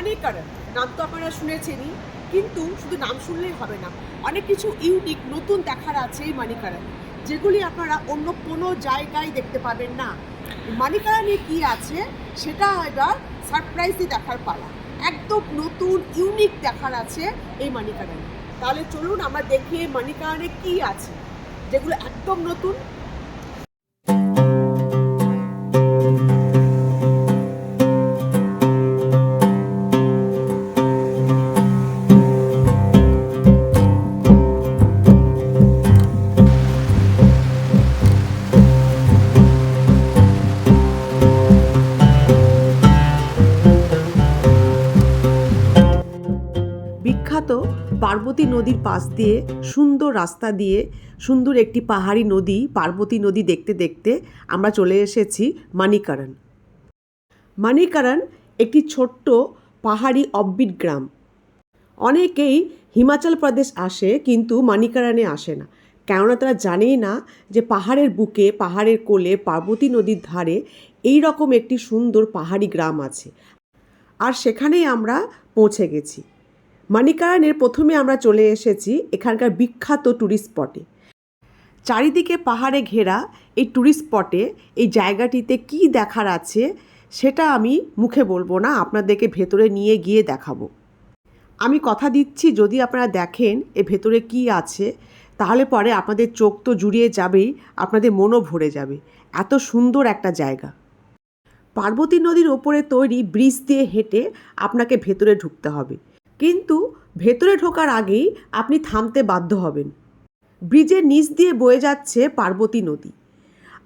মানিকারণ নাম তো আপনারা শুনেছেনই, কিন্তু শুধু নাম শুনলেই হবে না, অনেক কিছু ইউনিক নতুন দেখার আছে এই মানিকারণ, যেগুলি আপনারা অন্য কোনো জায়গায় দেখতে পাবেন না। মানিকারণে কি আছে সেটা এবার সারপ্রাইজই দেখার পালা। একদম নতুন ইউনিক দেখার আছে এই মানিকারণে। তাহলে চলুন আমরা দেখি মানিকারণে কি আছে যেগুলো একদম নতুন। বিখ্যাত পার্বতী নদীর পাশ দিয়ে সুন্দর রাস্তা দিয়ে সুন্দর একটি পাহাড়ি নদী পার্বতী নদী দেখতে দেখতে আমরা চলে এসেছি মানিকারণ। মানিকারণ একটি ছোট্ট পাহাড়ি অফবিট গ্রাম। অনেকেই হিমাচল প্রদেশ আসে কিন্তু মানিকারণে আসে না, কেননা তারা জানেই না যে পাহাড়ের বুকে পাহাড়ের কোলে পার্বতী নদীর ধারে এই রকম একটি সুন্দর পাহাড়ি গ্রাম আছে। আর সেখানেই আমরা পৌঁছে গেছি। মানিকারণের প্রথমে আমরা চলে এসেছি এখানকার বিখ্যাত ট্যুরিস্ট স্পটে। চারিদিকে পাহাড়ে ঘেরা এই ট্যুরিস্ট স্পটে এই জায়গাটিতে কি দেখার আছে সেটা আমি মুখে বলবো না, আপনাদেরকে ভেতরে নিয়ে গিয়ে দেখাবো। আমি কথা দিচ্ছি, যদি আপনারা দেখেন এ ভেতরে কি আছে তাহলে পরে আপনাদের চোখ তো জুড়িয়ে যাবেই, আপনাদের মনও ভরে যাবে। এত সুন্দর একটা জায়গা। পার্বতী নদীর ওপরে তৈরি ব্রিজ দিয়ে হেঁটে আপনাকে ভেতরে ঢুকতে হবে, কিন্তু ভেতরে ঢোকার আগেই আপনি থামতে বাধ্য হবেন। ব্রিজের নিচ দিয়ে বয়ে যাচ্ছে পার্বতী নদী,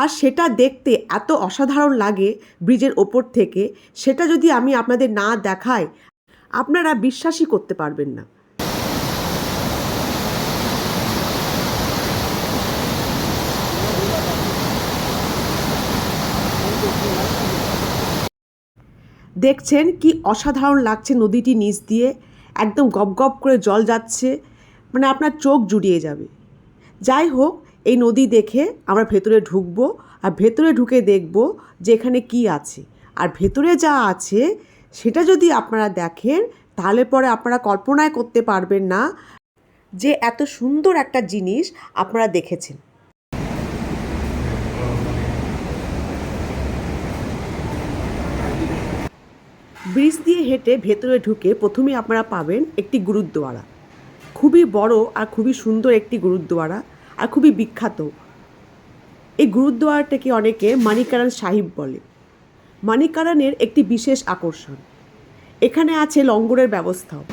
আর সেটা দেখতে এত অসাধারণ লাগে ব্রিজের ওপর থেকে, সেটা যদি আমি আপনাদের না দেখাই আপনারা বিশ্বাসই করতে পারবেন না। দেখছেন কি অসাধারণ লাগছে নদীটি নিচ দিয়ে, একদম গপ গপ করে জল যাচ্ছে, মানে আপনার চোখ জুড়িয়ে যাবে। যাই হোক, এই নদী দেখে আমরা ভেতরে ঢুকবো, আর ভেতরে ঢুকে দেখব যে এখানে কি আছে। আর ভেতরে যা আছে সেটা যদি আপনারা দেখেন তাহলে পরে আপনারা কল্পনাই করতে পারবেন না যে এত সুন্দর একটা জিনিস আপনারা দেখেছেন। ব্রিজ দিয়ে হেঁটে ভেতরে ঢুকে প্রথমে আপনারা পাবেন একটি গুরুদ্বারা। খুবই বড় আর খুবই সুন্দর একটি গুরুদ্বারা, আর খুবই বিখ্যাত। এই গুরুদ্বারাটাকে অনেকে মানিকারণ সাহিব বলে। মানিকারণের একটি বিশেষ আকর্ষণ, এখানে আছে লঙ্গরের ব্যবস্থাও।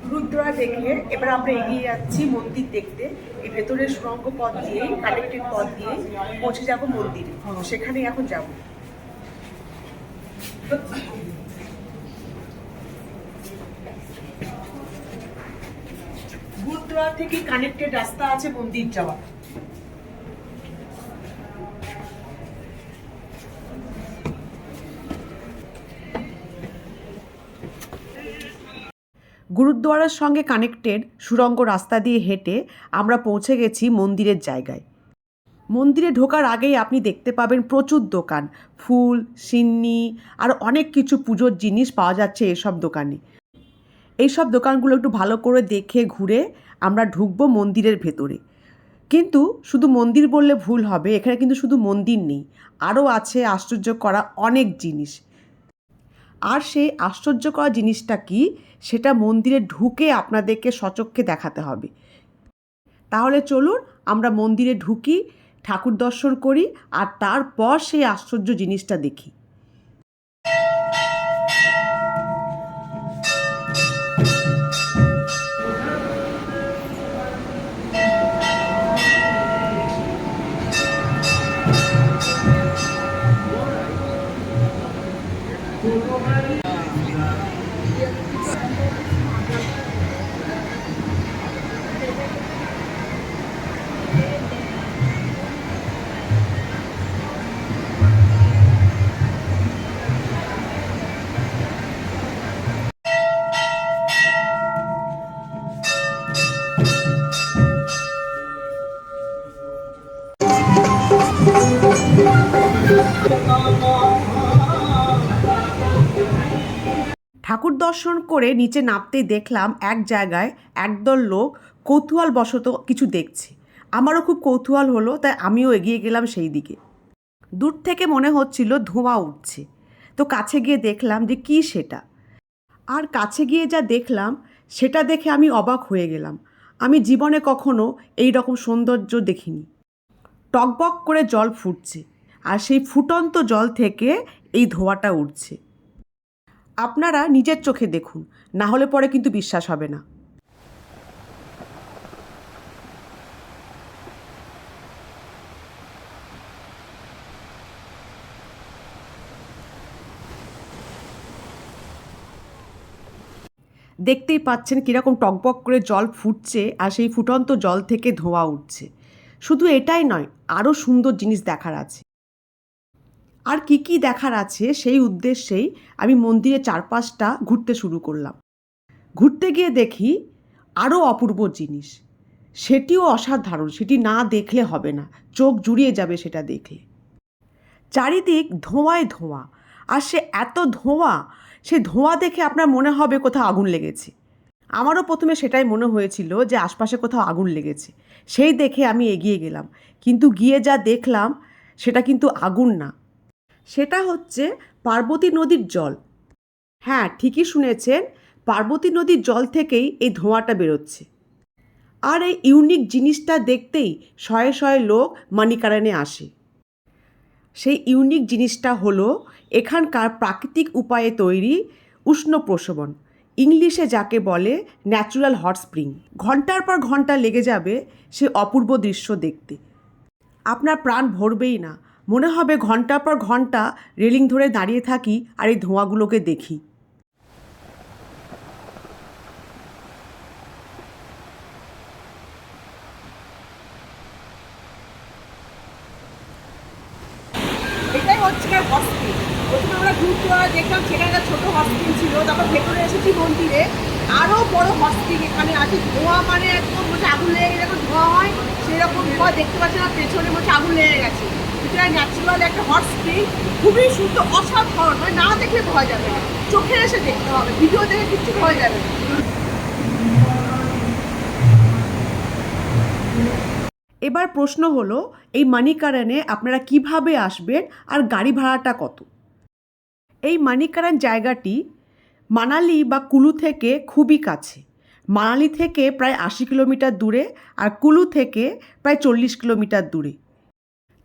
গুরুদ্বারা দেখে এবার আমরা এগিয়ে যাচ্ছি মন্দির দেখতে। এই ভেতরের সুড়ঙ্গ পথ দিয়ে, কানেক্টেড পথ দিয়ে পৌঁছে যাব মন্দিরে, সেখানেই এখন যাব। গুরুদ্বারা থেকে কানেক্টেড রাস্তা আছে মন্দির যাওয়া। গুরুদ্বারার সঙ্গে কানেক্টেড সুড়ঙ্গ রাস্তা দিয়ে হেঁটে আমরা পৌঁছে গেছি মন্দিরের জায়গায়। মন্দিরে ঢোকার আগেই আপনি দেখতে পাবেন প্রচুর দোকান, ফুল, সিন্নি আর অনেক কিছু পুজোর জিনিস পাওয়া যাচ্ছে এসব দোকানে। এইসব দোকানগুলো একটু ভালো করে দেখে ঘুরে আমরা ঢুকবো মন্দিরের ভেতরে। কিন্তু শুধু মন্দির বললে ভুল হবে, এখানে কিন্তু শুধু মন্দির নেই, আরও আছে আশ্চর্য করা অনেক জিনিস। আর সেই আশ্চর্য করা জিনিসটা কি সেটা মন্দিরে ঢুকে আপনাদেরকে সচক্ষে দেখাতে হবে। তাহলে চলুন আমরা মন্দিরে ঢুকি, ঠাকুর দর্শন করি, আর তারপর সেই আশ্চর্য জিনিসটা দেখি। ঠাকুর দর্শন করে নিচে নামতেই দেখলাম এক জায়গায় একদল লোক কৌতূহলবশত কিছু দেখছে। আমারও খুব কৌতূহল হলো, তাই আমিও এগিয়ে গেলাম সেই দিকে। দূর থেকে মনে হচ্ছিল ধোঁয়া উঠছে, তো কাছে গিয়ে দেখলাম যে কী সেটা। আর কাছে গিয়ে যা দেখলাম সেটা দেখে আমি অবাক হয়ে গেলাম। আমি জীবনে কখনো এই রকম সৌন্দর্য দেখিনি। টকবক করে জল ফুটছে, আর সেই ফুটন্ত জল থেকে এই ধোঁয়াটা উঠছে। আপনারা নিজের চোখে দেখুন, না হলে পরে কিন্তু বিশ্বাস হবে না। দেখতেই পাচ্ছেন কীরকম টকবক করে জল ফুটছে, আর সেই ফুটন্ত জল থেকে ধোঁয়া উঠছে। শুধু এটাই নয়, আরও সুন্দর জিনিস দেখার আছে। আর কি কি দেখার আছে সেই উদ্দেশ্যেই আমি মন্দিরের চারপাশটা ঘুরতে শুরু করলাম। ঘুরতে গিয়ে দেখি আরও অপূর্ব জিনিস, সেটিও অসাধারণ। সেটি না দেখলে হবে না, চোখ জুড়িয়ে যাবে সেটা দেখলে। চারিদিক ধোঁয়ায় ধোঁয়া, আর সে এত ধোঁয়া, সে ধোঁয়া দেখে আপনার মনে হবে কোথাও আগুন লেগেছে। আমারও প্রথমে সেটাই মনে হয়েছিল যে আশপাশে কোথাও আগুন লেগেছে। সেই দেখে আমি এগিয়ে গেলাম, কিন্তু গিয়ে যা দেখলাম সেটা কিন্তু আগুন না, সেটা হচ্ছে পার্বতী নদীর জল। হ্যাঁ, ঠিকই শুনেছেন, পার্বতী নদীর জল থেকেই এই ধোঁয়াটা বেরোচ্ছে। আর এই ইউনিক জিনিসটা দেখতেই শয়ে শয়ে লোক মানিকারানে আসে। সেই ইউনিক জিনিসটা হলো এখানকার প্রাকৃতিক উপায়ে তৈরি উষ্ণ প্রসবন, ইংলিশে যাকে বলে ন্যাচুরাল হট স্প্রিং। ঘন্টার পর ঘন্টা লেগে যাবে সে অপূর্ব দৃশ্য দেখতে। আপনার প্রাণ ভরবেই না, মনে হবে ঘন্টার পর ঘন্টা রেলিং ধরে দাঁড়িয়ে থাকি আর এই ধোঁয়াগুলোকে দেখি। এটাই হচ্ছে হসপিটাল। প্রথমে আমরা গুরুদ্বারা দেখলাম, সেখানে একটা ছোটো হসপিটাল ছিল। তারপর ভেতরে এসেছি মন্দিরে, আরও বড় হসপিটাল এখানে আছে। ধোঁয়া মানে একদম হচ্ছে আগুন লেগে গেলে যখন ধোঁয়া হয় সেরকম ধোঁয়া দেখতে পাচ্ছেন, আর পেছনে হচ্ছে আগুন লেগে গেছে। এটা ন্যাচুরাল একটা হট স্প্রিং, খুবই সুন্দর, অসাধারণ। মানে না দেখলে ভয় যাবে না, চোখে এসে দেখতে হবে, ভিডিও দেখে কিচ্ছু ভয় যাবে না। এবার প্রশ্ন হলো, এই মানিকারানে আপনারা কিভাবে আসবেন আর গাড়ি ভাড়াটা কত? এই মানিকারান জায়গাটি মানালি বা কুলু থেকে খুবই কাছে। মানালি থেকে প্রায় 80 কিলোমিটার দূরে, আর কুলু থেকে প্রায় 40 কিলোমিটার দূরে।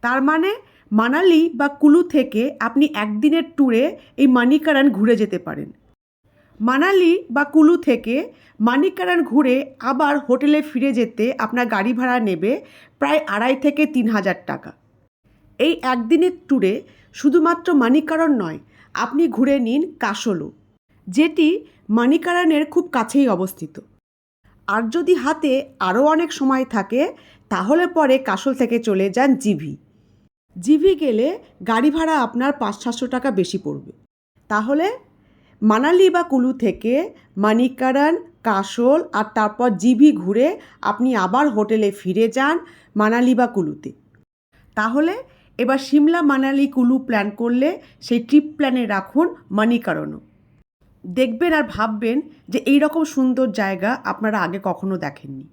তার মানে মানালি বা কুলু থেকে আপনি একদিনের ট্যুরে এই মানিকারান ঘুরে যেতে পারেন। মানালি বা কুলু থেকে মানিকারান ঘুরে আবার হোটেলে ফিরে যেতে আপনার গাড়ি ভাড়া নেবে প্রায় 2,500 থেকে 3,000 টাকা। এই একদিনের ট্যুরে শুধুমাত্র মানিকারান নয়, আপনি ঘুরে নিন কাসলও, যেটি মানিকারানের খুব কাছেই অবস্থিত। আর যদি হাতে আরও অনেক সময় থাকে তাহলে পরে কাসল থেকে চলে যান জিভি। জিভি গেলে গাড়ি ভাড়া আপনার 500-700 টাকা বেশি পড়বে। তাহলে মানালি বা কুলু থেকে মানিকারান, কাসল আর তারপর জিভি ঘুরে আপনি আবার হোটেলে ফিরে যান মানালি বা কুলুতে। তাহলে এবার সিমলা মানালি কুলু প্ল্যান করলে সেই ট্রিপ প্ল্যানে রাখুন মানিকারানও। দেখবেন আর ভাববেন যে এই রকম সুন্দর জায়গা আপনারা আগে কখনো দেখেননি।